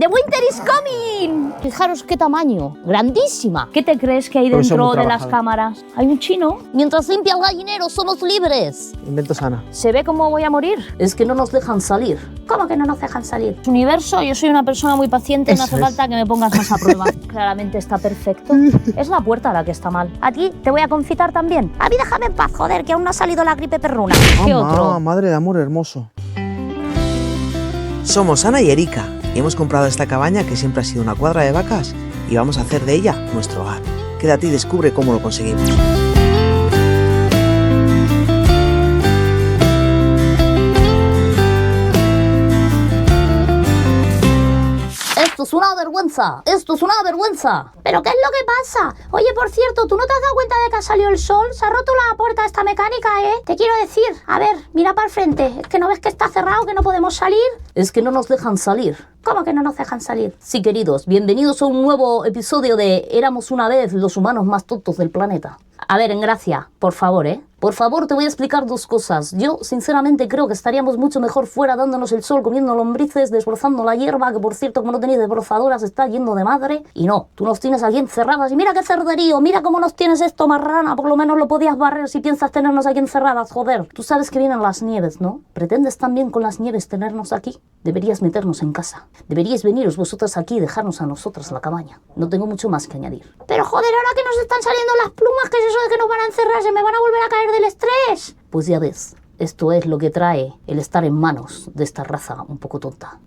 ¡The winter is coming! Fijaros qué tamaño, grandísima. ¿Qué te crees que hay dentro de las cámaras? Hay un chino. Mientras limpia el gallinero somos libres. Invento sana. ¿Se ve cómo voy a morir? Es que no nos dejan salir. ¿Cómo que no nos dejan salir? Universo, yo soy una persona muy paciente, no hace falta que me pongas más a prueba. Claramente está perfecto. Es la puerta la que está mal. ¿A ti te voy a confitar también? A mí déjame en paz, joder, que aún no ha salido la gripe perruna. ¿Qué otro? Madre de amor hermoso. Somos Ana y Erika y hemos comprado esta cabaña que siempre ha sido una cuadra de vacas y vamos a hacer de ella nuestro hogar. Quédate y descubre cómo lo conseguimos. Esto es una vergüenza, esto es una vergüenza. ¿Pero qué es lo que pasa? Oye, por cierto, ¿tú no te has dado cuenta de que ha salido el sol? Se ha roto la puerta esta mecánica, ¿eh? Te quiero decir, a ver, mira para el frente. ¿Es que no ves que está cerrado, que no podemos salir? Es que no nos dejan salir. ¿Cómo que no nos dejan salir? Sí, queridos, bienvenidos a un nuevo episodio de Éramos una vez los humanos más tontos del planeta. A ver, Engracia, por favor, ¿eh? Por favor, te voy a explicar dos cosas. Yo, sinceramente, creo que estaríamos mucho mejor fuera dándonos el sol, comiendo lombrices, desbrozando la hierba, que por cierto, como no tenéis desbrozadoras, está yendo de madre. Y no, tú nos tienes aquí encerradas. Y mira qué cerderío, mira cómo nos tienes esto, marrana. Por lo menos lo podías barrer si piensas tenernos aquí encerradas, joder. Tú sabes que vienen las nieves, ¿no? ¿Pretendes también con las nieves tenernos aquí? Deberías meternos en casa. Deberíais veniros vosotras aquí y dejarnos a nosotras la cabaña. No tengo mucho más que añadir. Pero joder, ahora que nos están saliendo las plumas, ¿qué es eso de que nos van a encerrar? ¿Se me van a volver a caer del estrés? Pues ya ves, esto es lo que trae el estar en manos de esta raza un poco tonta.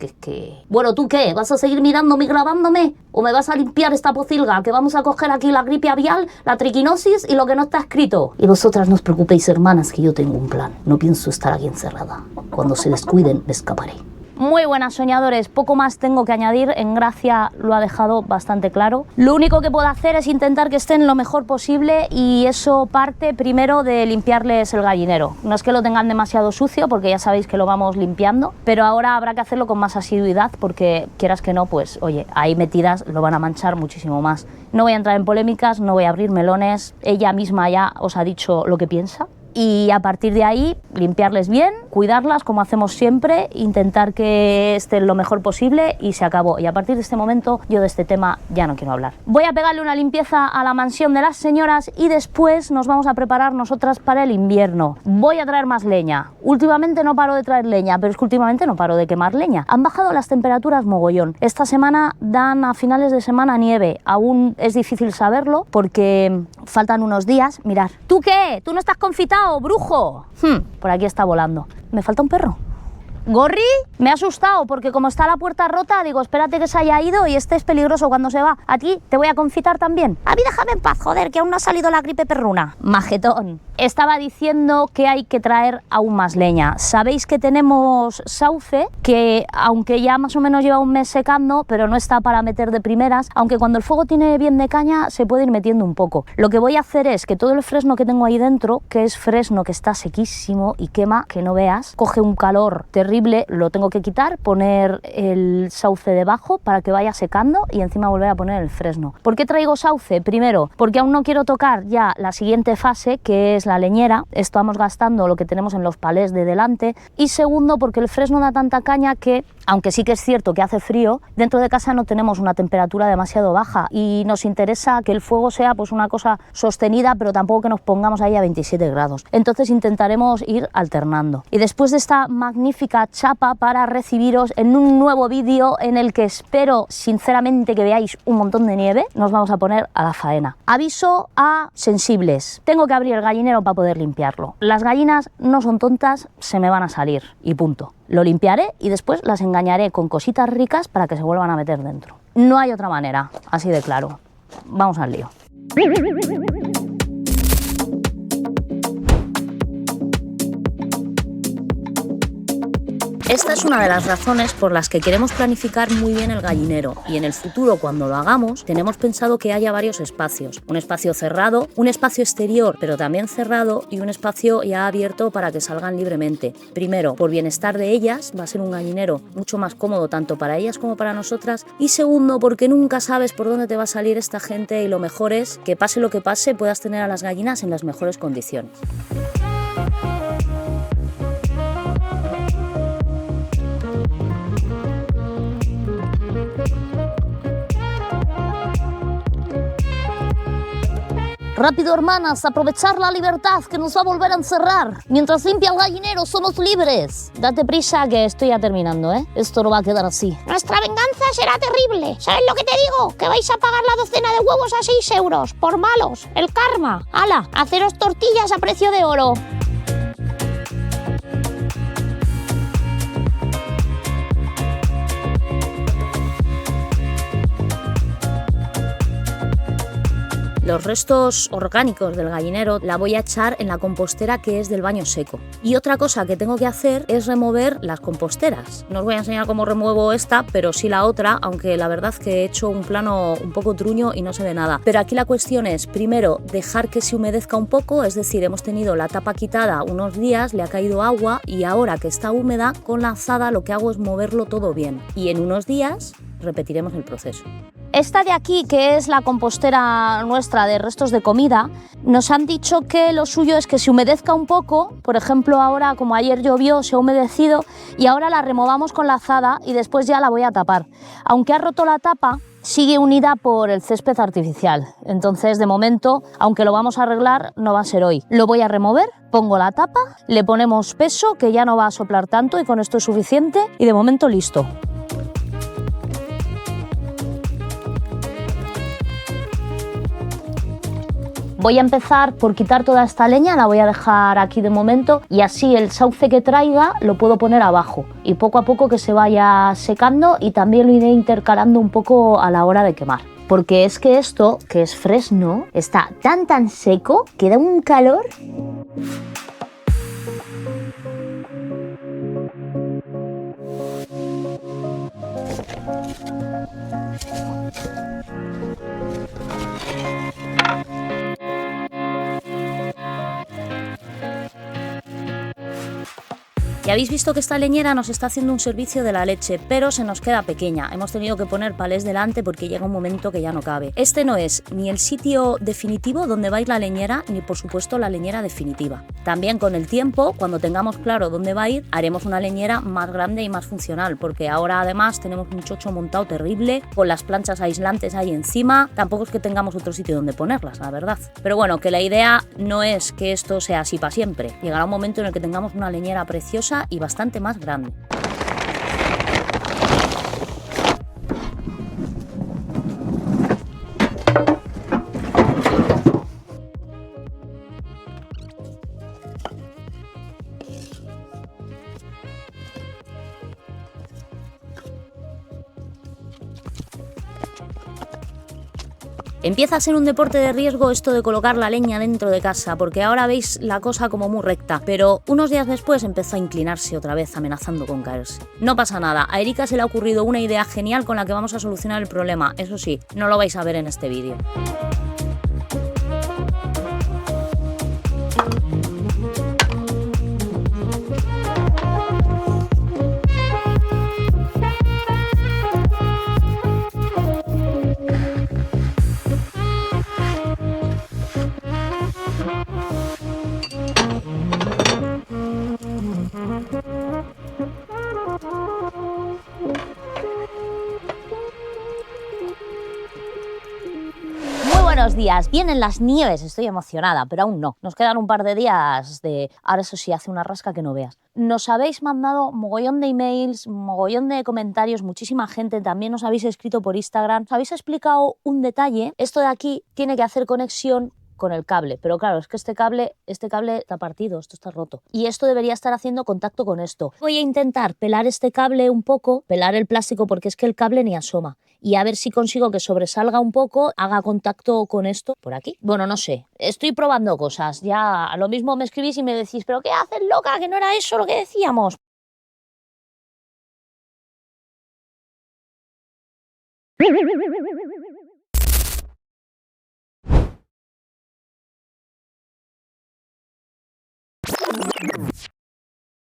Bueno, ¿tú qué? ¿Vas a seguir mirándome y grabándome? ¿O me vas a limpiar esta pocilga? Que vamos a coger aquí la gripe avial, la triquinosis y lo que no está escrito. Y vosotras no os preocupéis, hermanas, que yo tengo un plan. No pienso estar aquí encerrada. Cuando se descuiden, me escaparé. Muy buenas, soñadores, poco más tengo que añadir, Engracia lo ha dejado bastante claro. Lo único que puedo hacer es intentar que estén lo mejor posible y eso parte primero de limpiarles el gallinero. No es que lo tengan demasiado sucio porque ya sabéis que lo vamos limpiando, pero ahora habrá que hacerlo con más asiduidad porque quieras que no, pues oye, ahí metidas lo van a manchar muchísimo más. No voy a entrar en polémicas, no voy a abrir melones, ella misma ya os ha dicho lo que piensa. Y a partir de ahí, limpiarles bien, cuidarlas como hacemos siempre, intentar que estén lo mejor posible y se acabó. Y a partir de este momento, yo de este tema ya no quiero hablar. Voy a pegarle una limpieza a la mansión de las señoras y después nos vamos a preparar nosotras para el invierno. Voy a traer más leña. Últimamente no paro de traer leña, pero es que últimamente no paro de quemar leña. Han bajado las temperaturas mogollón. Esta semana dan a finales de semana nieve. Aún es difícil saberlo porque faltan unos días. Mirad. ¿Tú qué? ¿Tú no estás confitado, brujo? Por aquí está volando. ¿Me falta un perro? ¿Gorri? Me ha asustado porque como está la puerta rota, digo, espérate que se haya ido y este es peligroso cuando se va. ¿A ti te voy a confitar también? A mí déjame en paz, joder, que aún no ha salido la gripe perruna. Majetón. Estaba diciendo que hay que traer aún más leña. Sabéis que tenemos sauce, que aunque ya más o menos lleva un mes secando, pero no está para meter de primeras, aunque cuando el fuego tiene bien de caña se puede ir metiendo un poco. Lo que voy a hacer es que todo el fresno que tengo ahí dentro, que es fresno que está sequísimo y quema, que no veas, coge un calor terrible, lo tengo que quitar, poner el sauce debajo para que vaya secando y encima volver a poner el fresno. ¿Por qué traigo sauce? Primero, porque aún no quiero tocar ya la siguiente fase, que es la leñera. Estamos gastando lo que tenemos en los palés de delante. Y segundo, porque el fresno da tanta caña que, aunque sí que es cierto que hace frío, dentro de casa no tenemos una temperatura demasiado baja y nos interesa que el fuego sea pues una cosa sostenida, pero tampoco que nos pongamos ahí a 27 grados. Entonces intentaremos ir alternando. Y después de esta magnífica chapa para recibiros en un nuevo vídeo en el que espero sinceramente que veáis un montón de nieve, nos vamos a poner a la faena. Aviso a sensibles. Tengo que abrir el gallinero para poder limpiarlo. Las gallinas no son tontas, se me van a salir y punto. Lo limpiaré y después las engañaré con cositas ricas para que se vuelvan a meter dentro. No hay otra manera, así de claro. Vamos al lío. Esta es una de las razones por las que queremos planificar muy bien el gallinero y en el futuro, cuando lo hagamos, tenemos pensado que haya varios espacios. Un espacio cerrado, un espacio exterior pero también cerrado y un espacio ya abierto para que salgan libremente. Primero, por bienestar de ellas, va a ser un gallinero mucho más cómodo tanto para ellas como para nosotras, y segundo, porque nunca sabes por dónde te va a salir esta gente y lo mejor es que pase lo que pase puedas tener a las gallinas en las mejores condiciones. Rápido, hermanas, aprovechar la libertad que nos va a volver a encerrar. Mientras limpia el gallinero, somos libres. Date prisa que estoy ya terminando, ¿eh? Esto no va a quedar así. Nuestra venganza será terrible. ¿Sabes lo que te digo? Que vais a pagar la docena de huevos a 6 euros. Por malos. El karma. ¡Hala! Haceros tortillas a precio de oro. Los restos orgánicos del gallinero la voy a echar en la compostera que es del baño seco. Y otra cosa que tengo que hacer es remover las composteras. No os voy a enseñar cómo remuevo esta, pero sí la otra, aunque la verdad que he hecho un plano un poco truño y no se ve nada. Pero aquí la cuestión es, primero, dejar que se humedezca un poco, es decir, hemos tenido la tapa quitada unos días, le ha caído agua y ahora que está húmeda, con la azada lo que hago es moverlo todo bien. Y en unos días repetiremos el proceso. Esta de aquí, que es la compostera nuestra de restos de comida, nos han dicho que lo suyo es que se humedezca un poco. Por ejemplo, ahora, como ayer llovió, se ha humedecido y ahora la removamos con la azada y después ya la voy a tapar. Aunque ha roto la tapa, sigue unida por el césped artificial. Entonces, de momento, aunque lo vamos a arreglar, no va a ser hoy. Lo voy a remover, pongo la tapa, le ponemos peso, que ya no va a soplar tanto y con esto es suficiente y de momento listo. Voy a empezar por quitar toda esta leña, la voy a dejar aquí de momento y así el sauce que traiga lo puedo poner abajo y poco a poco que se vaya secando y también lo iré intercalando un poco a la hora de quemar. Porque es que esto, que es fresno, está tan seco que da un calor. Ya habéis visto que esta leñera nos está haciendo un servicio de la leche, pero se nos queda pequeña. Hemos tenido que poner palés delante porque llega un momento que ya no cabe. Este no es ni el sitio definitivo donde va a ir la leñera, ni por supuesto la leñera definitiva. También con el tiempo, cuando tengamos claro dónde va a ir, haremos una leñera más grande y más funcional, porque ahora además tenemos un chocho montado terrible, con las planchas aislantes ahí encima. Tampoco es que tengamos otro sitio donde ponerlas, la verdad. Pero bueno, que la idea no es que esto sea así para siempre. Llegará un momento en el que tengamos una leñera preciosa y bastante más grande. Empieza a ser un deporte de riesgo esto de colocar la leña dentro de casa, porque ahora veis la cosa como muy recta, pero unos días después empezó a inclinarse otra vez, amenazando con caerse. No pasa nada, a Erika se le ha ocurrido una idea genial con la que vamos a solucionar el problema, eso sí, no lo vais a ver en este vídeo. Buenos días, vienen las nieves, estoy emocionada, pero aún no. Nos quedan un par de días de... Ahora eso sí, hace una rasca que no veas. Nos habéis mandado mogollón de emails, mogollón de comentarios, muchísima gente, también nos habéis escrito por Instagram. Os habéis explicado un detalle, esto de aquí tiene que hacer conexión con el cable, pero claro, es que este cable está partido, esto está roto y esto debería estar haciendo contacto con esto. Voy a intentar pelar este cable un poco, pelar el plástico porque es que el cable ni asoma y a ver si consigo que sobresalga un poco, haga contacto con esto por aquí. Bueno, no sé, estoy probando cosas, ya a lo mismo me escribís y me decís, ¿pero qué haces, loca? Que no era eso lo que decíamos.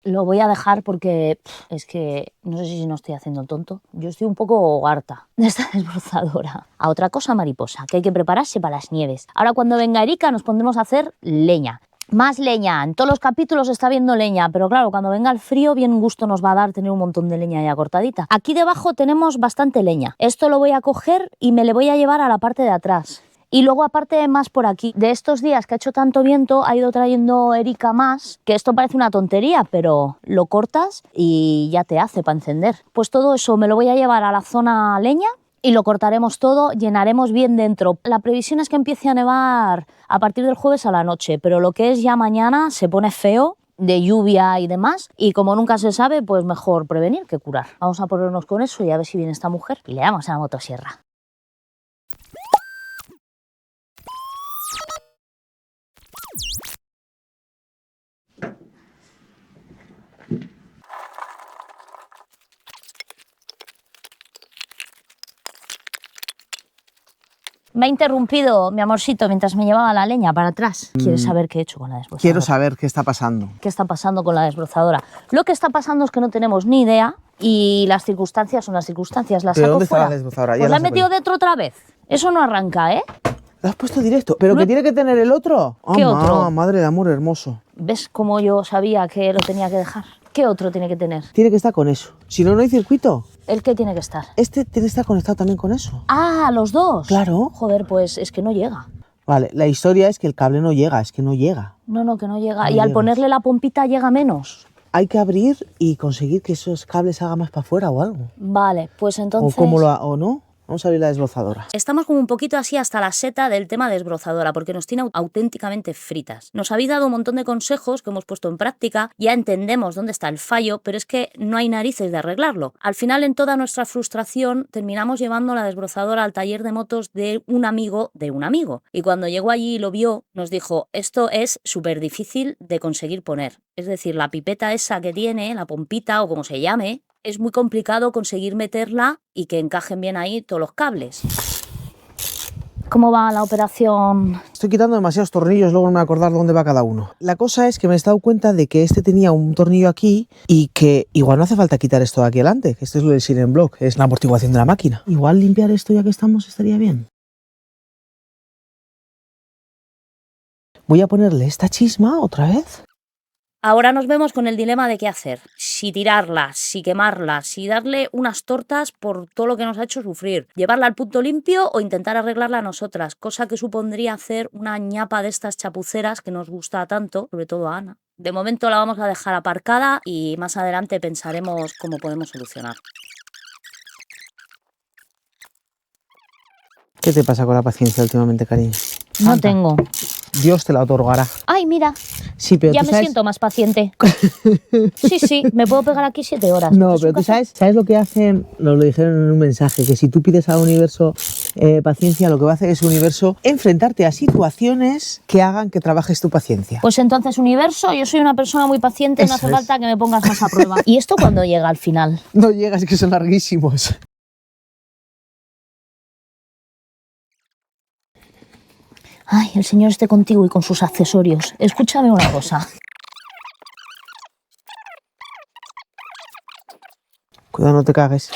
Lo voy a dejar porque es que no sé si no estoy haciendo el tonto. Yo estoy un poco harta de esta desbrozadora. A otra cosa mariposa, que hay que prepararse para las nieves. Ahora cuando venga Erika nos pondremos a hacer leña. Más leña, en todos los capítulos está viendo leña, pero claro, cuando venga el frío bien gusto nos va a dar tener un montón de leña ya cortadita. Aquí debajo tenemos bastante leña. Esto lo voy a coger y me le voy a llevar a la parte de atrás. Y luego aparte más por aquí. De estos días que ha hecho tanto viento ha ido trayendo Erika más, que esto parece una tontería, pero lo cortas y ya te hace para encender. Pues todo eso me lo voy a llevar a la zona leña y lo cortaremos todo, llenaremos bien dentro. La previsión es que empiece a nevar a partir del jueves a la noche, pero lo que es ya mañana se pone feo, de lluvia y demás, y como nunca se sabe, pues mejor prevenir que curar. Vamos a ponernos con eso y a ver si viene esta mujer y le damos a la motosierra. Me ha interrumpido mi amorcito mientras me llevaba la leña para atrás. ¿Quieres saber qué he hecho con la desbrozadora? Quiero saber qué está pasando. ¿Qué está pasando con la desbrozadora? Lo que está pasando es que no tenemos ni idea y las circunstancias son las circunstancias. ¿La ¿Pero saco dónde está fuera? la desbrozadora? Ya Pues la he saco metido yo. dentro otra vez. Eso no arranca, ¿eh? ¿Lo has puesto directo? ¿Pero que tiene que tener el otro? ¿Qué otro? Madre de amor hermoso. ¿Ves cómo yo sabía que lo tenía que dejar? ¿Qué otro tiene que tener? Tiene que estar con eso. Si no, no hay circuito. ¿El qué tiene que estar? Este tiene que estar conectado también con eso. Ah, los dos. Claro. Joder, pues es que no llega. Vale, la historia es que el cable no llega, es que no llega. No, que no llega. No Y al llegas. ponerle la pompita llega menos. Hay que abrir y conseguir que esos cables hagan más para afuera o algo. Vale, pues entonces... O no. Vamos a abrir la desbrozadora. Estamos como un poquito así hasta la seta del tema desbrozadora, porque nos tiene auténticamente fritas. Nos habéis dado un montón de consejos que hemos puesto en práctica, ya entendemos dónde está el fallo, pero es que no hay narices de arreglarlo. Al final, en toda nuestra frustración, terminamos llevando la desbrozadora al taller de motos de un amigo. Y cuando llegó allí y lo vio, nos dijo, esto es súper difícil de conseguir poner. Es decir, la pipeta esa que tiene, la pompita o como se llame, es muy complicado conseguir meterla y que encajen bien ahí todos los cables. ¿Cómo va la operación? Estoy quitando demasiados tornillos, luego no me voy a acordar dónde va cada uno. La cosa es que me he dado cuenta de que este tenía un tornillo aquí y que igual no hace falta quitar esto de aquí adelante, que esto es lo del Siren Block, es la amortiguación de la máquina. Igual limpiar esto ya que estamos estaría bien. Voy a ponerle esta chisma otra vez. Ahora nos vemos con el dilema de qué hacer. Si tirarla, si quemarla, si darle unas tortas por todo lo que nos ha hecho sufrir. Llevarla al punto limpio o intentar arreglarla nosotras, cosa que supondría hacer una ñapa de estas chapuceras que nos gusta tanto, sobre todo a Ana. De momento la vamos a dejar aparcada y más adelante pensaremos cómo podemos solucionar. ¿Qué te pasa con la paciencia últimamente, cariño? No Anda. tengo. Dios te la otorgará. Ay, mira, Sí, pero ya tú me sabes... siento más paciente. Sí, me puedo pegar aquí 7 horas. No, ¿Es pero un tú café? sabes lo que hacen, nos lo dijeron en un mensaje, que si tú pides al universo paciencia, lo que va a hacer es el universo enfrentarte a situaciones que hagan que trabajes tu paciencia. Pues entonces, universo, yo soy una persona muy paciente, no Eso hace es. falta que me pongas más a prueba. ¿Y esto cuándo llega al final? No llegas, que son larguísimos. Ay, el señor esté contigo y con sus accesorios. Escúchame una cosa. Cuidado, no te cagues.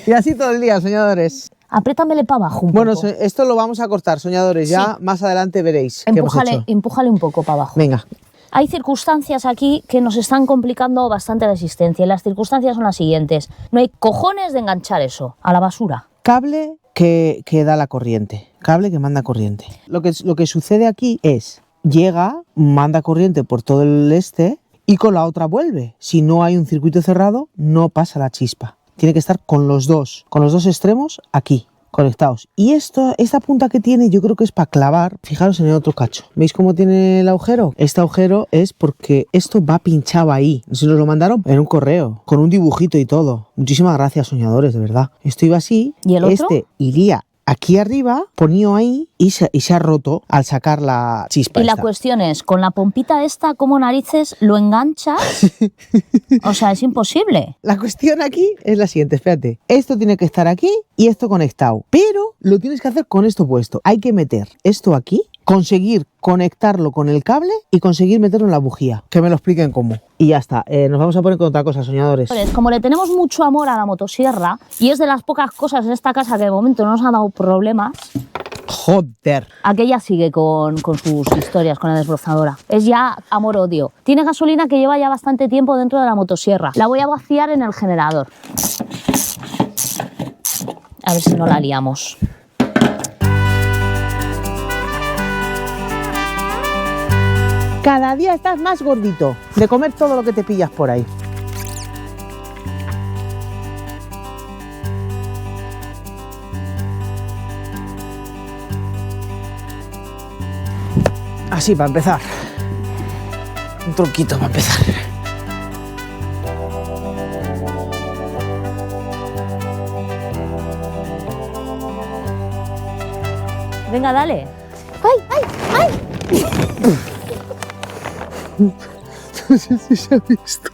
Y así todo el día, soñadores. Apriétamele para abajo un Bueno, poco. esto lo vamos a cortar, soñadores. Ya más adelante veréis qué hemos hecho. Empújale un poco para abajo. Venga. Hay circunstancias aquí que nos están complicando bastante la existencia. Y las circunstancias son las siguientes. No hay cojones de enganchar eso a la basura. Cable que da la corriente. Cable que manda corriente. Lo que sucede aquí es, llega, manda corriente por todo el este y con la otra vuelve. Si no hay un circuito cerrado, no pasa la chispa. Tiene que estar con los dos extremos aquí, conectados. Y esta punta que tiene yo creo que es para clavar. Fijaros en el otro cacho. ¿Veis cómo tiene el agujero? Este agujero es porque esto va pinchado ahí. Se nos lo mandaron en un correo, con un dibujito y todo. Muchísimas gracias, soñadores, de verdad. Esto iba así. ¿Y el otro? Este iría aquí arriba, ponía ahí y se ha roto al sacar la chispa. Y la esta. cuestión es, con la pompita esta, ¿cómo narices lo enganchas? O sea, es imposible. La cuestión aquí es la siguiente, espérate. Esto tiene que estar aquí y esto conectado. Pero lo tienes que hacer con esto puesto. Hay que meter esto aquí, conseguir conectarlo con el cable y conseguir meterlo en la bujía. Que me lo expliquen cómo. Y ya está. Nos vamos a poner con otra cosa, soñadores. Como le tenemos mucho amor a la motosierra, y es de las pocas cosas en esta casa que de momento no nos han dado problemas, Joder. aquella sigue con sus historias con la desbrozadora. Es ya amor-odio. Tiene gasolina que lleva ya bastante tiempo dentro de la motosierra. La voy a vaciar en el generador. A ver si no la liamos. Cada día estás más gordito de comer todo lo que te pillas por ahí. Así, para empezar. Un truquito para empezar. Venga, dale. ¡Ay, ay, ay! No sé si se ha visto.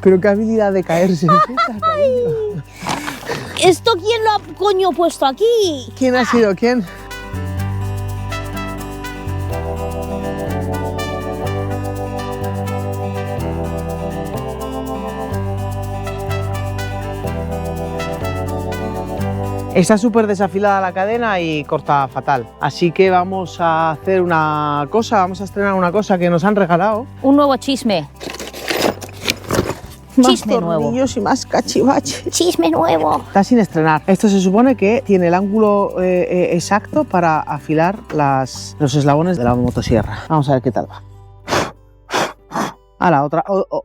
Pero qué habilidad de caerse. ¿Esto quién lo ha coño puesto aquí? ¿Quién ha sido? ¿Quién? Está súper desafilada la cadena y corta fatal. Así que vamos a hacer una cosa, vamos a estrenar una cosa que nos han regalado. Un nuevo chisme. Más Chisme nuevo. tornillos y más cachivaches. ¡Chisme nuevo! Está sin estrenar. Esto se supone que tiene el ángulo exacto para afilar los eslabones de la motosierra. Vamos a ver qué tal va. Ahora,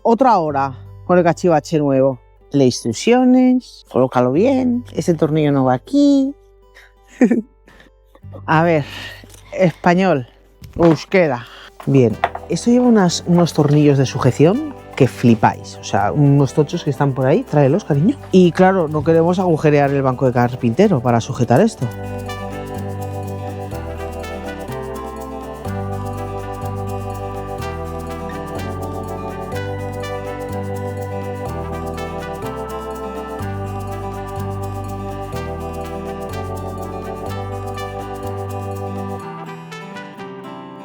otra hora con el cachivache nuevo. Le instrucciones, colócalo bien, ese tornillo no va aquí. A ver, español, euskera. Bien, esto lleva unos tornillos de sujeción que flipáis, o sea, unos tochos que están por ahí, tráelos, cariño. Y claro, no queremos agujerear el banco de carpintero para sujetar esto.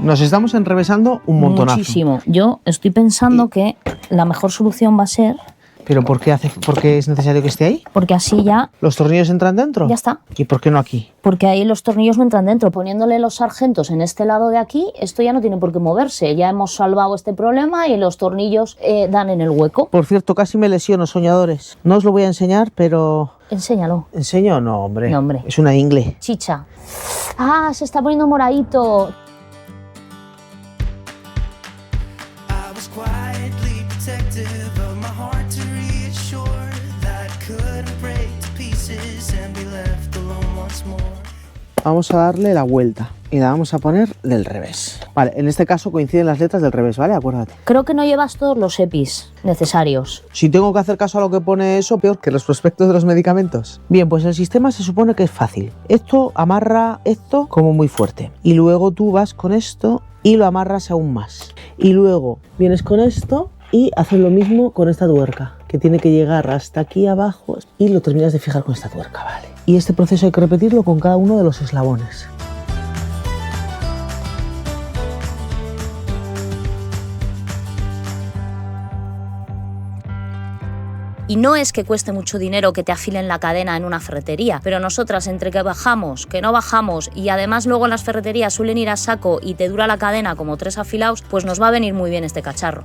Nos estamos enrevesando un montonazo. Muchísimo. Yo estoy pensando que la mejor solución va a ser... ¿Pero por qué es necesario que esté ahí? Porque así ya... ¿Los tornillos entran dentro? Ya está. ¿Y por qué no aquí? Porque ahí los tornillos no entran dentro. Poniéndole los sargentos en este lado de aquí, esto ya no tiene por qué moverse. Ya hemos salvado este problema y los tornillos dan en el hueco. Por cierto, casi me lesiono, soñadores. No os lo voy a enseñar, pero... Enséñalo. ¿Enseño o no, hombre? No, hombre. Es una ingle. Chicha. Ah, se está poniendo moradito. Vamos a darle la vuelta y la vamos a poner del revés. Vale, en este caso coinciden las letras del revés, ¿vale? Acuérdate. Creo que no llevas todos los EPIs necesarios. Si tengo que hacer caso a lo que pone eso, peor que los prospectos de los medicamentos. Bien, pues el sistema se supone que es fácil. Esto amarra esto como muy fuerte. Y luego tú vas con esto y lo amarras aún más. Y luego vienes con esto y haces lo mismo con esta tuerca, que tiene que llegar hasta aquí abajo y lo terminas de fijar con esta tuerca, ¿vale? Y este proceso hay que repetirlo con cada uno de los eslabones. Y no es que cueste mucho dinero que te afilen la cadena en una ferretería, pero nosotras entre que bajamos, que no bajamos y además luego en las ferreterías suelen ir a saco y te dura la cadena como 3 afilados, pues nos va a venir muy bien este cacharro.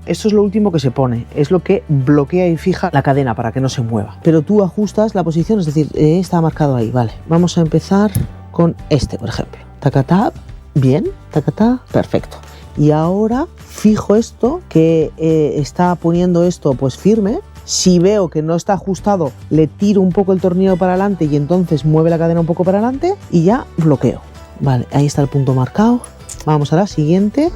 Esto es lo último que se pone, es lo que bloquea y fija la cadena para que no se mueva. Pero tú ajustas la posición, es decir, está marcado ahí, vale. Vamos a empezar con este, por ejemplo. Tacatá, bien, tacatá, perfecto. Y ahora fijo esto, que está poniendo esto pues firme. Si veo que no está ajustado, le tiro un poco el tornillo para adelante y entonces mueve la cadena un poco para adelante y ya bloqueo. Vale, ahí está el punto marcado. Vamos a la siguiente.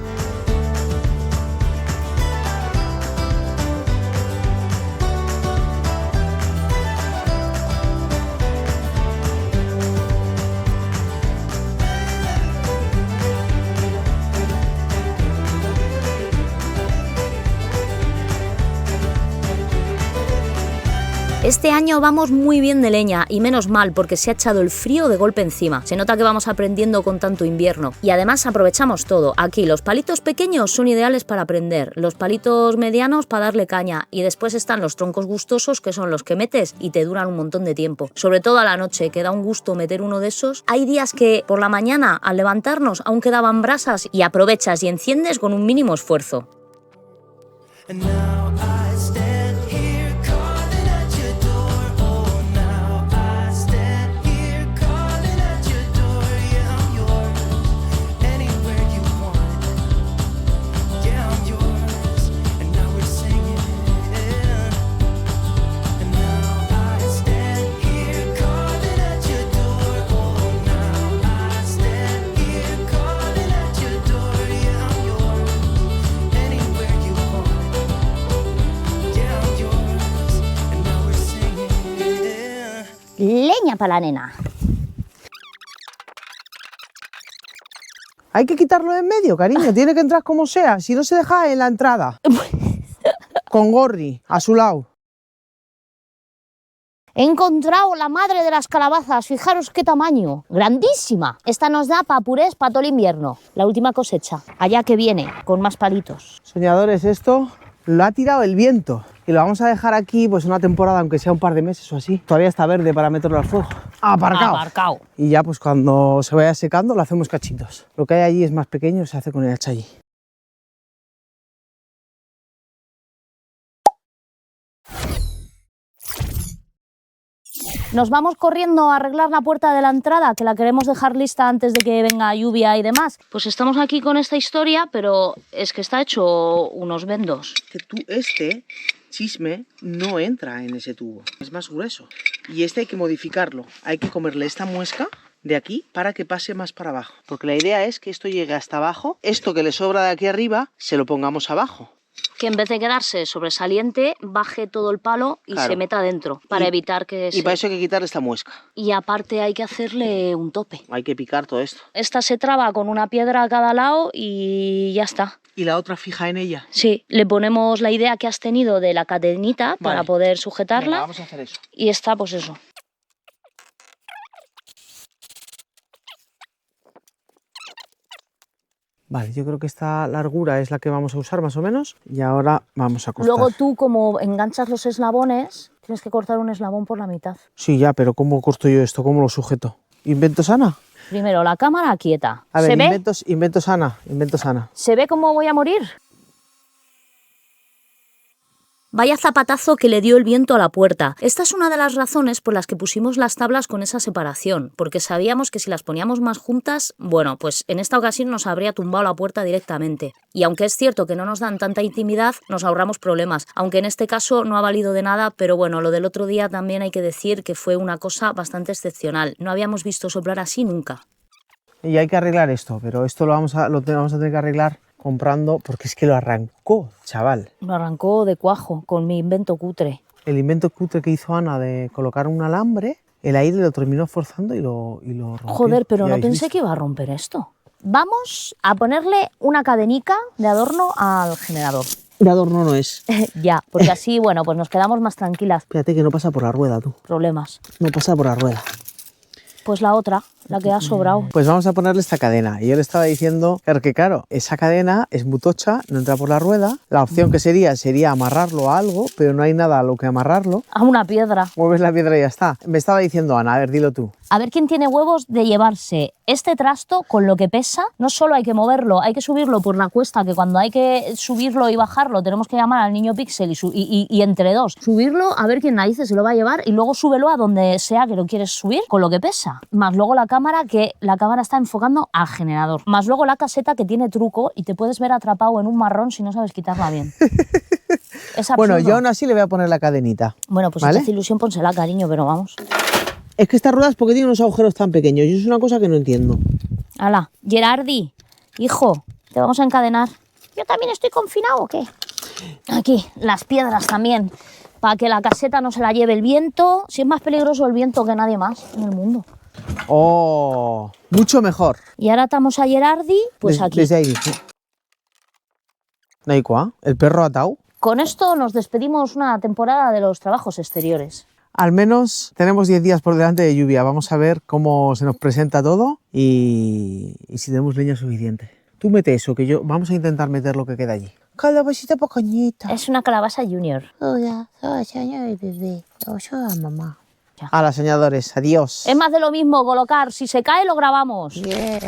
Este año vamos muy bien de leña y menos mal porque se ha echado el frío de golpe encima. Se nota que vamos aprendiendo con tanto invierno y además aprovechamos todo. Aquí los palitos pequeños son ideales para prender, los palitos medianos para darle caña y después están los troncos gustosos que son los que metes y te duran un montón de tiempo. Sobre todo a la noche que da un gusto meter uno de esos. Hay días que por la mañana al levantarnos aún quedaban brasas y aprovechas y enciendes con un mínimo esfuerzo. pequeña para la nena. Hay que quitarlo de en medio, cariño. Tiene que entrar como sea. Si no se deja en la entrada. Con Gorri, a su lado. He encontrado la madre de las calabazas, fijaros qué tamaño, grandísima. Esta nos da para purés para todo el invierno, la última cosecha, allá que viene, con más palitos. Soñadores, esto lo ha tirado el viento y lo vamos a dejar aquí pues una temporada, aunque sea un par de meses o así. Todavía está verde para meterlo al fuego. Aparcado. Y ya pues cuando se vaya secando lo hacemos cachitos. Lo que hay allí es más pequeño, se hace con el hacha allí. Nos vamos corriendo a arreglar la puerta de la entrada, que la queremos dejar lista antes de que venga lluvia y demás. Pues estamos aquí con esta historia, pero es que está hecho unos vendos. Este chisme no entra en ese tubo, es más grueso. Y este hay que modificarlo, hay que comerle esta muesca de aquí para que pase más para abajo. Porque la idea es que esto llegue hasta abajo, esto que le sobra de aquí arriba se lo pongamos abajo. Que en vez de quedarse sobresaliente, baje todo el palo y se meta dentro, para evitar que Y para eso hay que quitarle esta muesca. Y aparte hay que hacerle un tope. Hay que picar todo esto. Esta se traba con una piedra a cada lado y ya está. ¿Y la otra fija en ella? Sí, le ponemos la idea que has tenido de la cadenita para poder sujetarla. Venga, vamos a hacer eso. Y está pues eso. Vale, yo creo que esta largura es la que vamos a usar más o menos. Y ahora vamos a cortar. Luego tú, como enganchas los eslabones, tienes que cortar un eslabón por la mitad. Sí, ya, pero ¿cómo corto yo esto? ¿Cómo lo sujeto? ¿Inventos, Ana? Primero, la cámara quieta. A ver, ¿Se ve? inventos, Ana. Inventos, Ana. ¿Se ve cómo voy a morir? Vaya zapatazo que le dio el viento a la puerta. Esta es una de las razones por las que pusimos las tablas con esa separación, porque sabíamos que si las poníamos más juntas, bueno, pues en esta ocasión nos habría tumbado la puerta directamente. Y aunque es cierto que no nos dan tanta intimidad, nos ahorramos problemas, aunque en este caso no ha valido de nada, pero bueno, lo del otro día también hay que decir que fue una cosa bastante excepcional. No habíamos visto soplar así nunca. Y hay que arreglar esto, pero esto lo vamos a tener que arreglar comprando, porque es que lo arrancó, chaval. Lo arrancó de cuajo, con mi invento cutre. El invento cutre que hizo Ana de colocar un alambre, el aire lo terminó forzando y lo rompió. Joder, pero no pensé que iba a romper esto. Vamos a ponerle una cadenica de adorno al generador. De adorno no es. Ya, porque así, bueno, pues nos quedamos más tranquilas. Fíjate que no pasa por la rueda, tú. Problemas. No pasa por la rueda. Pues la otra, la que ha sobrado. Pues vamos a ponerle esta cadena. Y yo le estaba diciendo que claro, esa cadena es muy tocha, no entra por la rueda. La opción que sería amarrarlo a algo, pero no hay nada a lo que amarrarlo. A una piedra. Mueves la piedra y ya está. Me estaba diciendo Ana, a ver, dilo tú. A ver quién tiene huevos de llevarse este trasto con lo que pesa. No solo hay que moverlo, hay que subirlo por la cuesta, que cuando hay que subirlo y bajarlo tenemos que llamar al niño Pixel y entre dos subirlo, a ver quién narices se lo va a llevar, y luego súbelo a donde sea que lo quieres subir con lo que pesa. Más luego la cámara, que la cámara está enfocando al generador. Más luego la caseta, que tiene truco y te puedes ver atrapado en un marrón si no sabes quitarla bien. Es absurdo. Bueno, yo aún así le voy a poner la cadenita. Bueno, pues ¿vale? si te hace ilusión, pónsela, cariño, pero vamos. Es que estas ruedas, ¿por qué tienen unos agujeros tan pequeños? Yo es una cosa que no entiendo. Hala, Gerardi, hijo, te vamos a encadenar. ¿Yo también estoy confinado o qué? Aquí, las piedras también, para que la caseta no se la lleve el viento. Si es más peligroso el viento que nadie más en el mundo. ¡Oh! Mucho mejor. Y ahora estamos a Gerardi, pues aquí. Desde ahí. Naikua, el perro atado. Con esto nos despedimos una temporada de los trabajos exteriores. Al menos tenemos 10 días por delante de lluvia. Vamos a ver cómo se nos presenta todo y si tenemos leña suficiente. Tú mete eso, que yo vamos a intentar meter lo que queda allí. Calabacita pequeñita. Es una calabaza junior. Hola, soy bebé. Yo soy la mamá. A las soñadores, adiós. Es más de lo mismo colocar, si se cae lo grabamos. Yeah.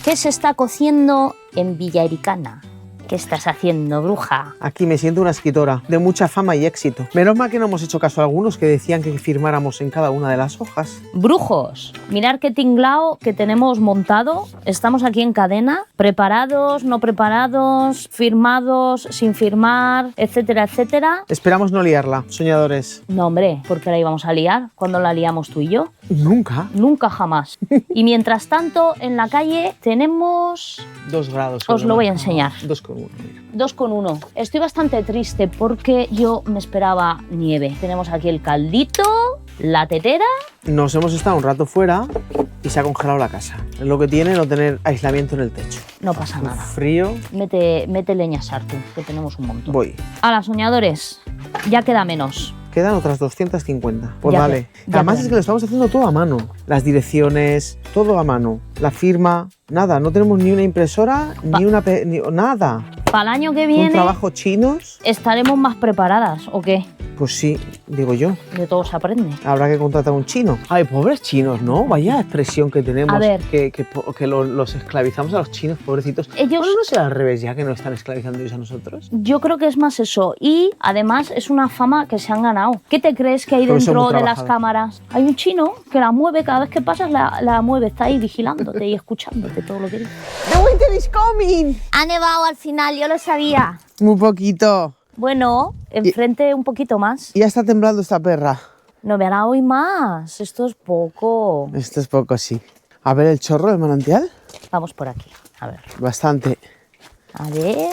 ¿Qué se está cociendo en Villa Ericana? ¿Qué estás haciendo, bruja? Aquí me siento una escritora de mucha fama y éxito. Menos mal que no hemos hecho caso a algunos que decían que firmáramos en cada una de las hojas. Brujos, mirad qué tinglao que tenemos montado. Estamos aquí en cadena, preparados, no preparados, firmados, sin firmar, etcétera, etcétera. Esperamos no liarla, soñadores. No, hombre, ¿por qué la íbamos a liar? ¿Cuándo la liamos tú y yo? Nunca. Nunca jamás. Y mientras tanto, en la calle tenemos... 2 grados. Os lo voy a enseñar. 2,1. 2,1. Estoy bastante triste porque yo me esperaba nieve. Tenemos aquí el caldito, la tetera. Nos hemos estado un rato fuera y se ha congelado la casa. Es lo que tiene no tener aislamiento en el techo. No pasa nada. Frío. Mete leña, Sartu, que tenemos un montón. Voy. A las soñadores, ya queda menos. Quedan otras 250. Pues Ya vale. ya Además queda. es que lo estamos haciendo todo a mano. Las direcciones, todo a mano. La firma, nada. No tenemos ni una impresora, nada. Para el año que Un viene trabajo chinos. estaremos más preparadas, ¿o qué? Pues sí, digo yo. De todo se aprende. Habrá que contratar a un chino. Ay, pobres chinos, ¿no? Vaya expresión que tenemos. A ver. Que los esclavizamos a los chinos, pobrecitos. Ellos- Bueno, no será al revés ya que nos están esclavizando ellos a nosotros. Yo creo que es más eso. Y además es una fama que se han ganado. ¿Qué te crees que hay Porque son dentro muy de las trabajadores. cámaras? Hay un chino que la mueve, cada vez que pasas la mueve. Está ahí vigilándote y escuchándote todo lo que dices. ¡The winter is coming! Ha nevado al final, yo lo sabía. Muy poquito. Bueno, enfrente un poquito más. Ya está temblando esta perra. No me hará hoy más. Esto es poco. Esto es poco, sí. A ver el chorro del manantial. Vamos por aquí. A ver. Bastante. A ver.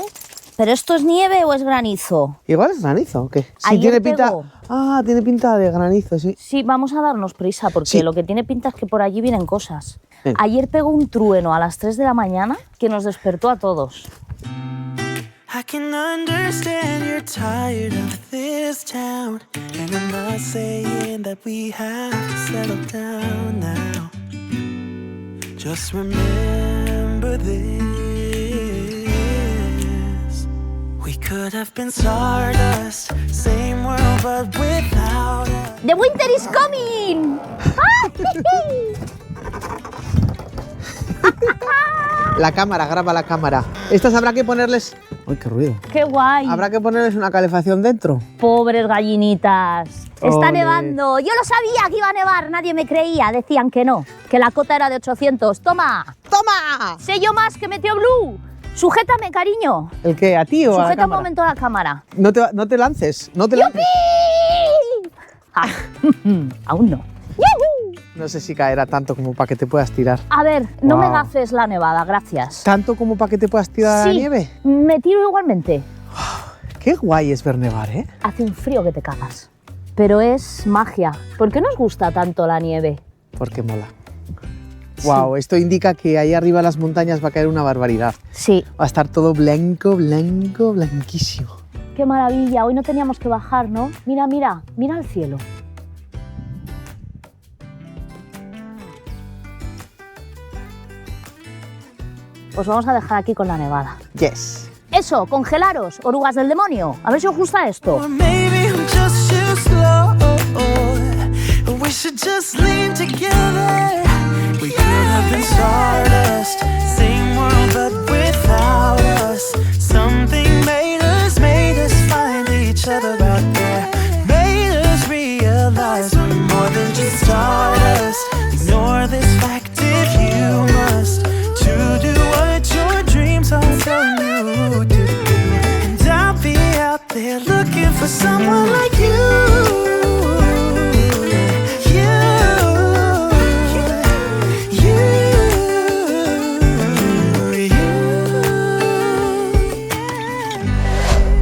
¿Pero esto es nieve o es granizo? Igual es granizo, ¿o qué? Sí, Ayer tiene pinta. pegó. Ah, tiene pinta de granizo, sí. Sí, vamos a darnos prisa porque Sí. lo que tiene pinta es que por allí vienen cosas. Venga. Ayer pegó un trueno a las 3 de la mañana que nos despertó a todos. I can understand you're tired of this town, and I'm not saying that we have to settle down now. Just remember this: we could have been stardust, same world but without us. ¡The winter is coming! La cámara, graba la cámara. Estas habrá que ponerles. ¡Ay, qué ruido! ¡Qué guay! Habrá que ponerles una calefacción dentro. Pobres gallinitas. Está Ole. nevando. Yo lo sabía que iba a nevar. Nadie me creía. Decían que no. Que la cota era de 800. ¡Toma! ¡Toma! Sé yo más que Meteo Blue. Sujétame, cariño. ¿El qué? ¿A ti o a la Sujeta un cámara? momento la cámara. No te lances. No te lances. Ah, aún no. No sé si caerá tanto como para que te puedas tirar. A ver, no me Wow. gafes la nevada, gracias. ¿Tanto como para que te puedas tirar a la Sí, nieve? me tiro igualmente. Qué guay es ver nevar, ¿eh? Hace un frío que te cagas. Pero es magia. ¿Por qué nos gusta tanto la nieve? Porque mola. Wow, esto indica que ahí arriba en las montañas va a caer una barbaridad. Sí, Va a estar todo blanco, blanco, blanquísimo. qué maravilla. Hoy no teníamos que bajar, ¿no? Mira, mira, mira al cielo. Os vamos a dejar aquí con la nevada. Yes. Eso, congelaros, orugas del demonio. A ver si os gusta esto. Or maybe I'm just too slow. We should just lean together. We could have been stardust, same world but without us. Something made us find each other out there. Made us realize we're more than just stardust. Ignore this fact if you must. To do what your dreams are telling you to do. And I'll be out there looking for someone like you.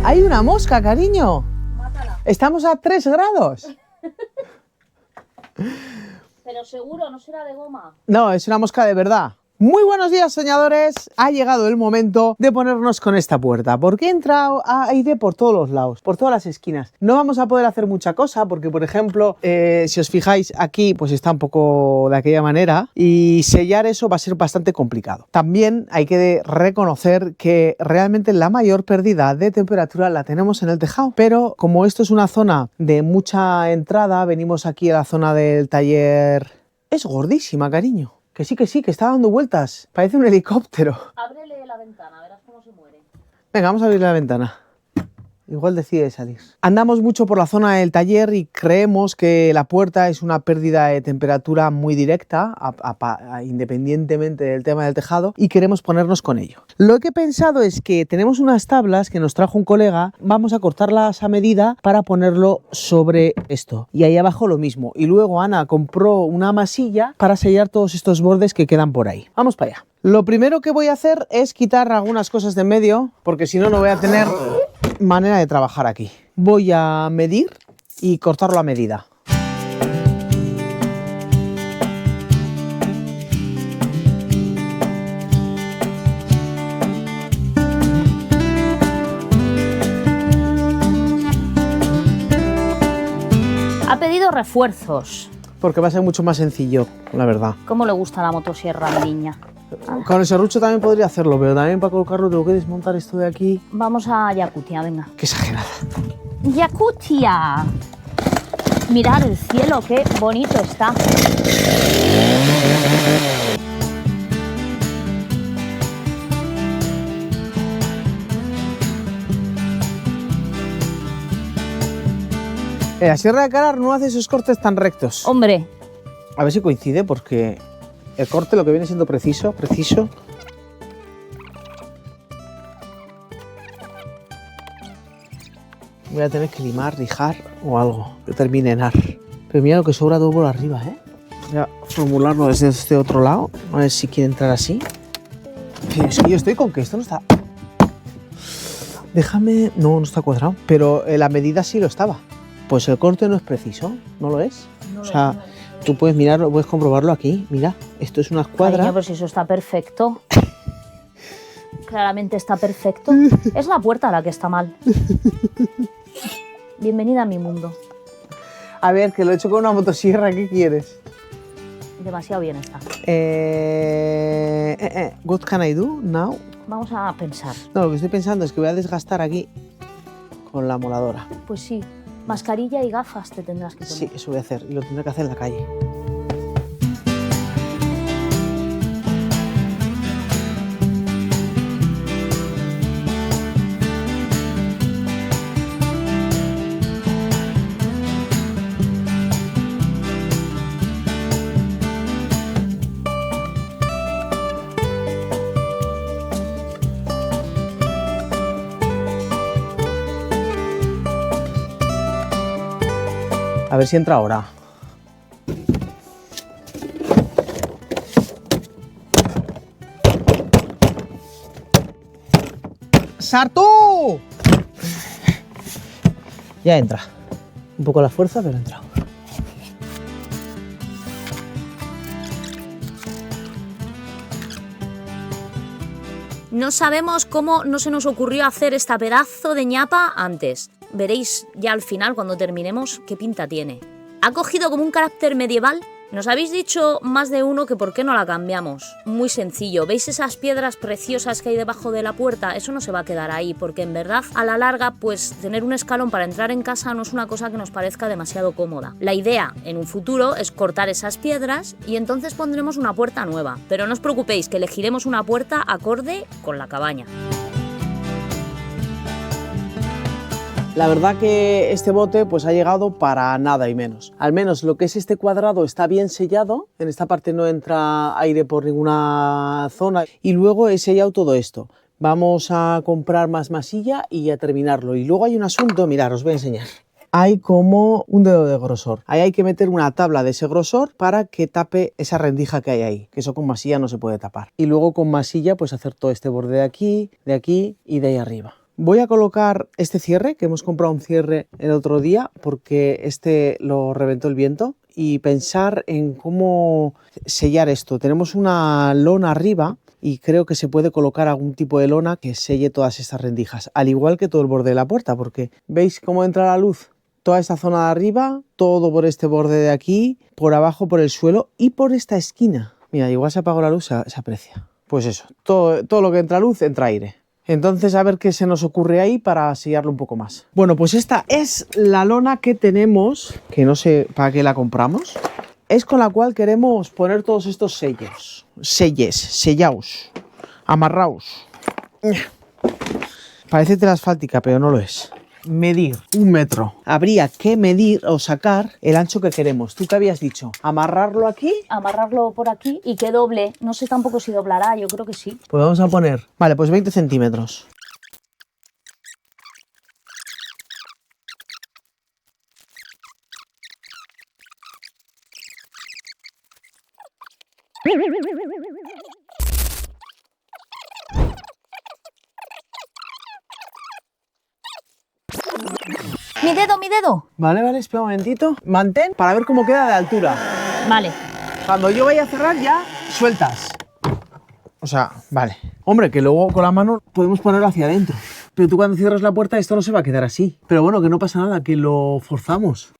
Hay una mosca, cariño. Estamos a 3 grados. Pero seguro, no será de goma. No, es una mosca de verdad. Muy buenos días, soñadores. Ha llegado el momento de ponernos con esta puerta, porque entra aire por todos los lados, por todas las esquinas. No vamos a poder hacer mucha cosa, porque, por ejemplo, si os fijáis aquí, pues está un poco de aquella manera, y sellar eso va a ser bastante complicado. También hay que reconocer que realmente la mayor pérdida de temperatura la tenemos en el tejado, pero como esto es una zona de mucha entrada, venimos aquí a la zona del taller. Es gordísima, cariño. Que sí, que está dando vueltas. Parece un helicóptero. Ábrele la ventana, verás cómo se muere. Venga, vamos a abrir la ventana. Igual decide salir. Andamos mucho por la zona del taller y creemos que la puerta es una pérdida de temperatura muy directa, independientemente del tema del tejado, y queremos ponernos con ello. Lo que he pensado es que tenemos unas tablas que nos trajo un colega, vamos a cortarlas a medida para ponerlo sobre esto. Y ahí abajo lo mismo. Y luego Ana compró una masilla para sellar todos estos bordes que quedan por ahí. Vamos para allá. Lo primero que voy a hacer es quitar algunas cosas de en medio, porque si no, no voy a tener manera de trabajar aquí. Voy a medir y cortarlo a medida. Ha pedido refuerzos. Porque va a ser mucho más sencillo, la verdad. ¿Cómo le gusta la motosierra a mi niña? Con el serrucho también podría hacerlo, pero también para colocarlo tengo que desmontar esto de aquí. Vamos a Yakutia, venga. Qué exagerada. ¡Yakutia! Mirad el cielo, qué bonito está. La Sierra de Calar no hace esos cortes tan rectos. Hombre, A ver si coincide, porque el corte lo que viene siendo preciso. Voy a tener que limar, lijar o algo que termine en ar. Pero mira lo que sobra todo por arriba, ¿eh? Voy a formularlo desde este otro lado, a ver si quiere entrar así. Pero es que yo estoy con que esto no está... Déjame... No está cuadrado, pero la medida sí lo estaba. Pues el corte no es preciso, ¿no lo es? O sea, tú puedes mirarlo, puedes comprobarlo aquí. Mira, esto es una escuadra. cariño, pero si eso está perfecto. Claramente está perfecto. Es la puerta la que está mal. Bienvenida a mi mundo. A ver, que lo he hecho con una motosierra, ¿qué quieres? Demasiado bien está. What can I do now? Vamos a pensar. No, lo que estoy pensando es que voy a desgastar aquí con la moladora. Pues sí, mascarilla y gafas te tendrás que poner. Sí, eso voy a hacer y lo tendré que hacer en la calle. A ver si entra ahora. ¡Sartú! Ya entra. Un poco la fuerza, pero entra. No sabemos cómo no se nos ocurrió hacer esta pedazo de ñapa antes. Veréis ya al final, cuando terminemos, qué pinta tiene. Ha cogido como un carácter medieval. Nos habéis dicho más de uno que por qué no la cambiamos. Muy sencillo. ¿Veis esas piedras preciosas que hay debajo de la puerta? Eso no se va a quedar ahí, porque en verdad, a la larga, pues tener un escalón para entrar en casa no es una cosa que nos parezca demasiado cómoda. La idea, en un futuro, es cortar esas piedras y entonces pondremos una puerta nueva. Pero no os preocupéis, que elegiremos una puerta acorde con la cabaña. La verdad que este bote pues ha llegado para nada y menos. Al menos lo que es este cuadrado está bien sellado, en esta parte no entra aire por ninguna zona y luego he sellado todo esto. Vamos a comprar más masilla y a terminarlo. Y luego hay un asunto, mirad, os voy a enseñar. Hay como un dedo de grosor. Ahí hay que meter una tabla de ese grosor para que tape esa rendija que hay ahí, que eso con masilla no se puede tapar. Y luego con masilla pues hacer todo este borde de aquí y de ahí arriba. Voy a colocar este cierre, que hemos comprado un cierre el otro día porque este lo reventó el viento, y pensar en cómo sellar esto. Tenemos una lona arriba y creo que se puede colocar algún tipo de lona que selle todas estas rendijas, al igual que todo el borde de la puerta, porque ¿veis cómo entra la luz? Toda esta zona de arriba, todo por este borde de aquí, por abajo por el suelo y por esta esquina. Mira, igual se apagó la luz, se aprecia. Pues eso, todo lo que entra luz, entra aire. Entonces a ver qué se nos ocurre ahí para sellarlo un poco más. Bueno, pues esta es la lona que tenemos, que no sé para qué la compramos. Es con la cual queremos poner todos estos sellos. Sellaos, amarraos. Parece tela asfáltica, pero no lo es. Medir 1 metro. Habría que medir o sacar el ancho que queremos. ¿Tú qué habías dicho? ¿Amarrarlo aquí? Amarrarlo por aquí y que doble. No sé tampoco si doblará, yo creo que sí. Pues vamos a poner... Vale, pues 20 centímetros. Mi dedo. Vale, espera un momentito. Mantén para ver cómo queda de altura. Vale. Cuando yo vaya a cerrar ya, sueltas. O sea, vale. Hombre, que luego con la mano podemos ponerlo hacia adentro. Pero tú cuando cierras la puerta esto no se va a quedar así. Pero bueno, que no pasa nada, que lo forzamos.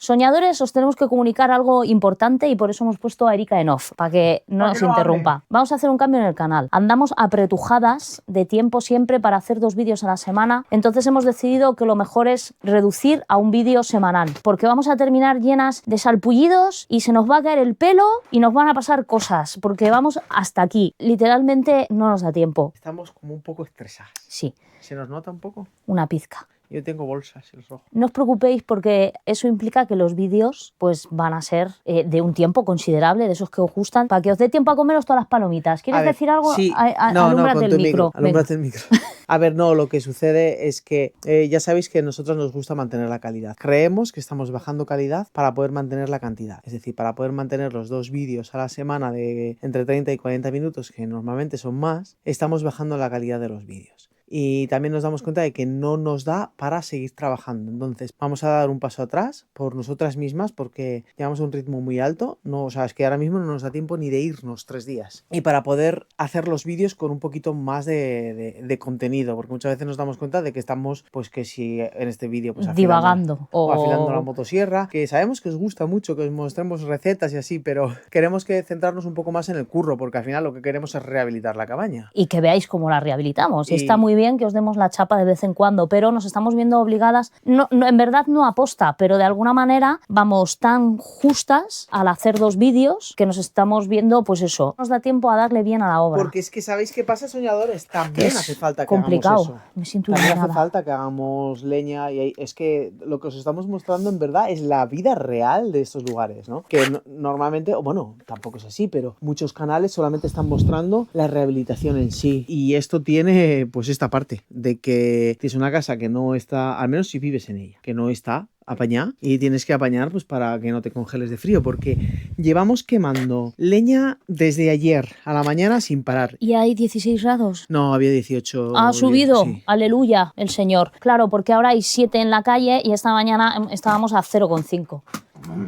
Soñadores, os tenemos que comunicar algo importante y por eso hemos puesto a Erika en off, para que no nos interrumpa. Vamos a hacer un cambio en el canal. Andamos apretujadas de tiempo siempre para hacer 2 vídeos a la semana, entonces hemos decidido que lo mejor es reducir a un vídeo semanal, porque vamos a terminar llenas de salpullidos y se nos va a caer el pelo y nos van a pasar cosas, porque vamos hasta aquí. Literalmente no nos da tiempo. Estamos como un poco estresadas. Sí, ¿Se nos nota un poco? una pizca. Yo tengo bolsas en los ojos. No os preocupéis porque eso implica que los vídeos pues van a ser de un tiempo considerable, de esos que os gustan, para que os dé tiempo a comeros todas las palomitas. ¿Quieres decir algo? Sí. Alúmbrate con el tu micro. Alúmbrate el micro. A ver, no, lo que sucede es que ya sabéis que a nosotros nos gusta mantener la calidad. Creemos que estamos bajando calidad para poder mantener la cantidad. Es decir, para poder mantener los 2 vídeos a la semana de entre 30 y 40 minutos, que normalmente son más, estamos bajando la calidad de los vídeos. Y también nos damos cuenta de que no nos da para seguir trabajando. Entonces vamos a dar un paso atrás por nosotras mismas porque llevamos un ritmo muy alto. No, o sea, es que ahora mismo no nos da tiempo ni de irnos 3 días. Y para poder hacer los vídeos con un poquito más de contenido, porque muchas veces nos damos cuenta de que estamos, pues que si en este vídeo pues divagando o afilando la motosierra, que sabemos que os gusta mucho que os mostremos recetas y así, pero queremos que centrarnos un poco más en el curro, porque al final lo que queremos es rehabilitar la cabaña. Y que veáis cómo la rehabilitamos. Y está muy bien que os demos la chapa de vez en cuando, pero nos estamos viendo obligadas, no, en verdad no aposta, pero de alguna manera vamos tan justas al hacer 2 vídeos que nos estamos viendo, pues eso, nos da tiempo a darle bien a la obra. Porque es que ¿sabéis qué pasa, soñadores? También hace falta que complicado. hagamos eso. Me siento También humillada. hace falta que hagamos leña y es que lo que os estamos mostrando en verdad es la vida real de estos lugares, ¿no? Que normalmente, o bueno, tampoco es así, pero muchos canales solamente están mostrando la rehabilitación en sí y esto tiene pues esta parte de que tienes una casa que no está, al menos si vives en ella, que no está apañada y tienes que apañar pues para que no te congeles de frío porque llevamos quemando leña desde ayer a la mañana sin parar. ¿Y hay 16 grados? No, había 18. Ha subido, sí. Aleluya, el Señor. Claro, porque ahora hay 7 en la calle y esta mañana estábamos a 0,5.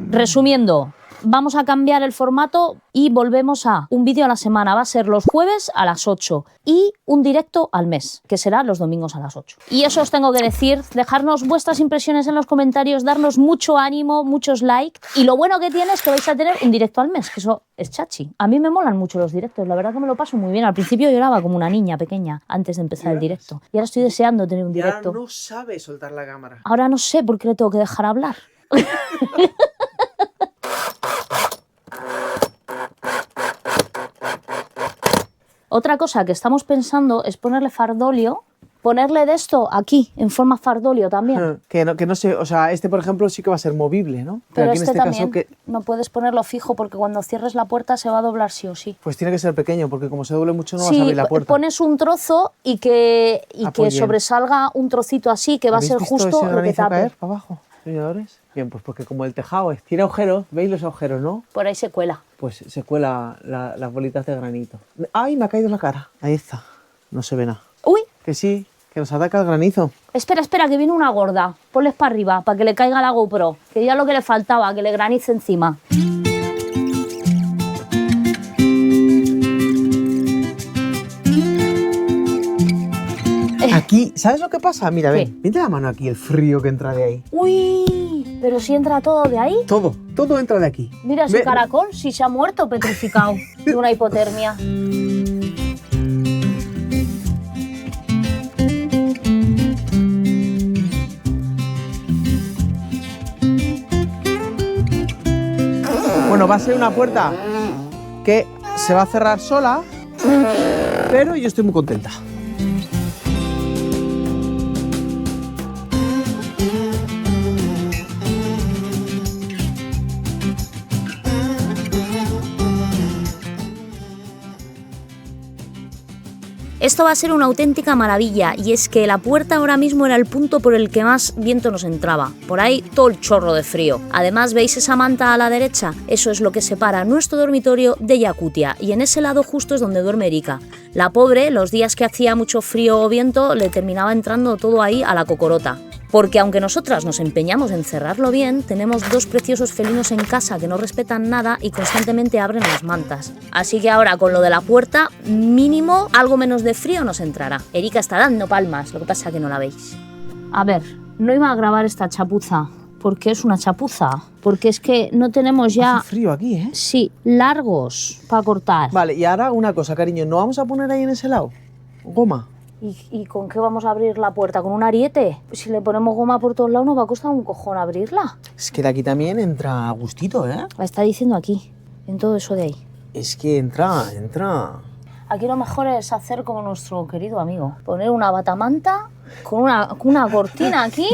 Resumiendo, vamos a cambiar el formato y volvemos a un vídeo a la semana. Va a ser los jueves a las 8 y un directo al mes, que será los domingos a las 8. Y eso os tengo que decir, dejarnos vuestras impresiones en los comentarios, darnos mucho ánimo, muchos likes. Y lo bueno que tiene es que vais a tener un directo al mes, que eso es chachi. A mí me molan mucho los directos, la verdad que me lo paso muy bien. Al principio lloraba como una niña pequeña antes de empezar el directo. Y ahora estoy deseando tener un directo. Ahora no sabe soltar la cámara. Ahora no sé por qué le tengo que dejar hablar. Otra cosa que estamos pensando es ponerle fardolio, ponerle de esto aquí, en forma fardolio también. Que no sé, o sea, este por ejemplo sí que va a ser movible, ¿no? Pero aquí este en este también, caso que no puedes ponerlo fijo porque cuando cierres la puerta se va a doblar sí o sí. pues tiene que ser pequeño porque como se doble mucho no vas a Sí, abrir la puerta. pones un trozo y que Apoyen. sobresalga un trocito así que va a ¿Habéis ser visto justo ese lo que granizo tape. caer para abajo, señores? Bien, pues porque como el tejado tiene agujeros, ¿veis los agujeros, no? Por ahí se cuela. Pues se cuela las bolitas de granito. ¡Ay, me ha caído en la cara! Ahí está, no se ve nada. Uy, Que sí, que nos ataca el granizo. espera, que viene una gorda. Ponles para arriba, para que le caiga la GoPro. Que ya lo que le faltaba, que le granice encima. Aquí, ¿sabes lo que pasa? Mira, ¿Qué? ven, mete la mano aquí, el frío que entra de ahí. Uy, pero si entra todo de ahí. Todo entra de aquí. Mira ese Ve- caracol, si se ha muerto petrificado de una hipotermia. Bueno, va a ser una puerta que se va a cerrar sola, pero yo estoy muy contenta. Esto va a ser una auténtica maravilla y es que la puerta ahora mismo era el punto por el que más viento nos entraba. Por ahí todo el chorro de frío. Además, ¿veis esa manta a la derecha? Eso es lo que separa nuestro dormitorio de Yakutia y en ese lado justo es donde duerme Erika. La pobre, los días que hacía mucho frío o viento, le terminaba entrando todo ahí a la cocorota. Porque aunque nosotras nos empeñamos en cerrarlo bien, tenemos 2 preciosos felinos en casa que no respetan nada y constantemente abren las mantas. Así que ahora con lo de la puerta, mínimo algo menos de frío nos entrará. Erika está dando palmas, lo que pasa es que no la veis. A ver, no iba a grabar esta chapuza porque es una chapuza. Porque es que no tenemos ya, Hace frío aquí, ¿eh? sí, largos para cortar. Vale, y ahora una cosa, cariño, ¿no vamos a poner ahí en ese lado goma? ¿Y con qué vamos a abrir la puerta? ¿Con un ariete? Si le ponemos goma por todos lados nos va a costar un cojón abrirla. Es que de aquí también entra a gustito, ¿eh? La está diciendo aquí, en todo eso de ahí. Es que entra. Aquí lo mejor es hacer como nuestro querido amigo. Poner una batamanta con una cortina aquí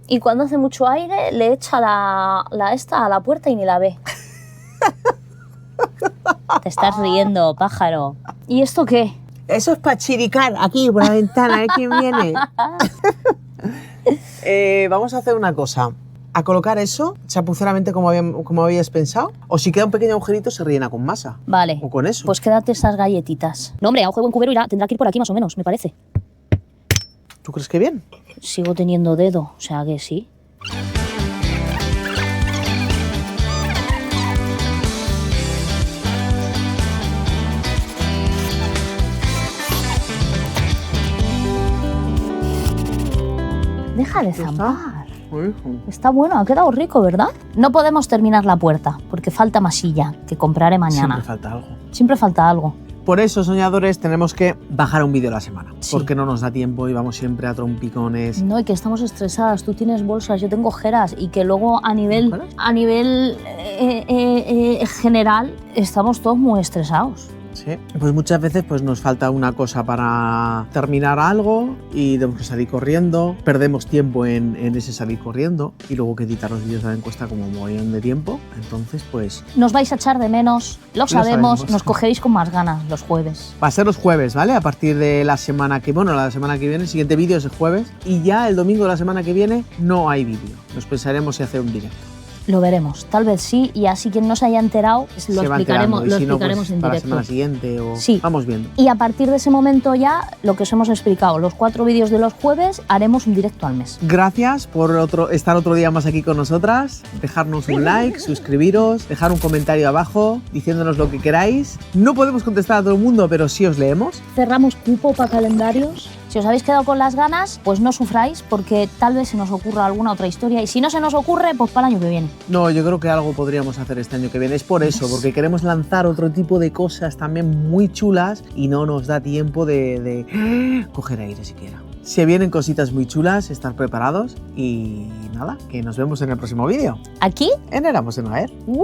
y cuando hace mucho aire le echa la esta a la puerta y ni la ve. Te estás riendo, pájaro. ¿Y esto qué? Eso es para chiricar aquí por la ventana, a ver quién viene. Vamos a hacer una cosa. A colocar eso chapuceramente como habíais pensado. O si queda un pequeño agujerito se rellena con masa. Vale. O con eso. Pues quédate esas galletitas. No, hombre, a un juego en cubero irá, tendrá que ir por aquí más o menos, me parece. ¿Tú crees que bien? Sigo teniendo dedo, o sea que sí. Deja de zampar. Está bueno, ha quedado rico, ¿verdad? No podemos terminar la puerta porque falta masilla que compraré mañana. Siempre falta algo. Siempre falta algo. Por eso, soñadores, tenemos que bajar un vídeo a la semana. Sí. Porque no nos da tiempo y vamos siempre a trompicones. No, y que estamos estresadas. Tú tienes bolsas, yo tengo ojeras y que luego a nivel general estamos todos muy estresados. Sí. Pues muchas veces pues, nos falta una cosa para terminar algo y tenemos que salir corriendo. Perdemos tiempo en ese salir corriendo y luego que editar los vídeos también cuesta como un montón de tiempo. Entonces, pues Nos vais a echar de menos, lo sabemos, nos cogeréis con más ganas los jueves. va a ser los jueves, ¿vale? A partir de la semana que viene, el siguiente vídeo es el jueves y ya el domingo de la semana que viene no hay vídeo. Nos pensaremos si hacer un directo. Lo veremos, tal vez sí, y así quien no se haya enterado, lo Se va explicaremos, enterando, y si no, pues, en para la directo. semana siguiente o Sí. vamos viendo. Y a partir de ese momento ya, lo que os hemos explicado, los 4 vídeos de los jueves, haremos un directo al mes. Gracias por estar otro día más aquí con nosotras, dejarnos un like, suscribiros, dejar un comentario abajo diciéndonos lo que queráis. No podemos contestar a todo el mundo, pero sí os leemos. Cerramos cupo para calendarios. Si os habéis quedado con las ganas, pues no sufráis, porque tal vez se nos ocurra alguna otra historia, y si no se nos ocurre, pues para el año que viene. No, yo creo que algo podríamos hacer este año que viene. Es por eso, porque queremos lanzar otro tipo de cosas también muy chulas y no nos da tiempo de coger aire siquiera. Se vienen cositas muy chulas, estar preparados y nada, que nos vemos en el próximo vídeo. ¿Aquí? En Éramos en Aer. ¡Uh!